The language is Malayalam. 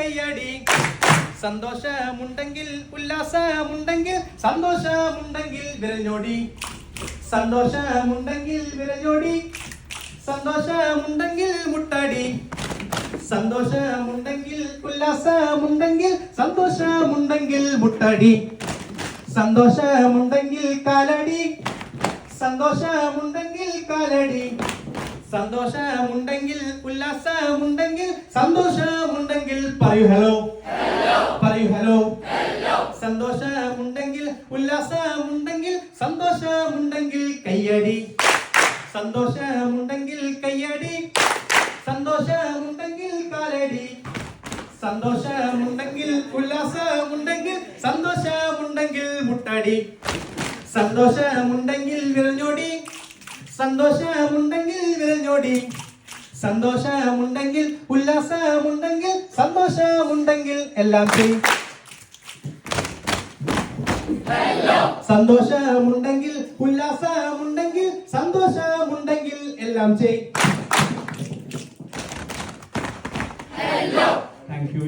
കയ്യടി സന്തോഷമുണ്ടെങ്കിൽ ഉല്ലാസമുണ്ടെങ്കിൽ സന്തോഷമുണ്ടെങ്കിൽ വിരഞ്ഞോടി സന്തോഷമുണ്ടെങ്കിൽ വിരഞ്ഞോടി സന്തോഷമുണ്ടെങ്കിൽ മുട്ടടി സന്തോഷമുണ്ടെങ്കിൽ ഉല്ലാസമുണ്ടെങ്കിൽ സന്തോഷമുണ്ടെങ്കിൽ മുട്ടടി സന്തോഷമുണ്ടെങ്കിൽ കാലടി സന്തോഷമുണ്ടെങ്കിൽ കാലടി സന്തോഷമുണ്ടെങ്കിൽ ഉല്ലാസമുണ്ടെങ്കിൽ സന്തോഷമുണ്ടെങ്കിൽ പറയൂ ഹലോ പറയൂ ഹലോ സന്തോഷമുണ്ടെങ്കിൽ ഉല്ലാസമുണ്ടെങ്കിൽ സന്തോഷമുണ്ടെങ്കിൽ കയ്യടി സന്തോഷമുണ്ടെങ്കിൽ കയ്യടി സന്തോഷമുണ്ടെങ്കിൽ കാലടി സന്തോഷമുണ്ടെങ്കിൽ ഉല്ലാസമുണ്ടെങ്കിൽ സന്തോഷമുണ്ടെങ്കിൽ മുട്ടടി സന്തോഷമുണ്ടെങ്കിൽ വിരഞ്ഞോടി സന്തോഷമുണ്ടെങ്കിൽ വിരഞ്ഞോടി സന്തോഷമുണ്ടെങ്കിൽ ഉല്ലാസമുണ്ടെങ്കിൽ സന്തോഷമുണ്ടെങ്കിൽ എല്ലാം ചെയ്യും സന്തോഷമുണ്ടെങ്കിൽ ഉല്ലാസമുണ്ടെങ്കിൽ സന്തോഷമുണ്ടെങ്കിൽ എല്ലാം ചെയ്യും താങ്ക് യു.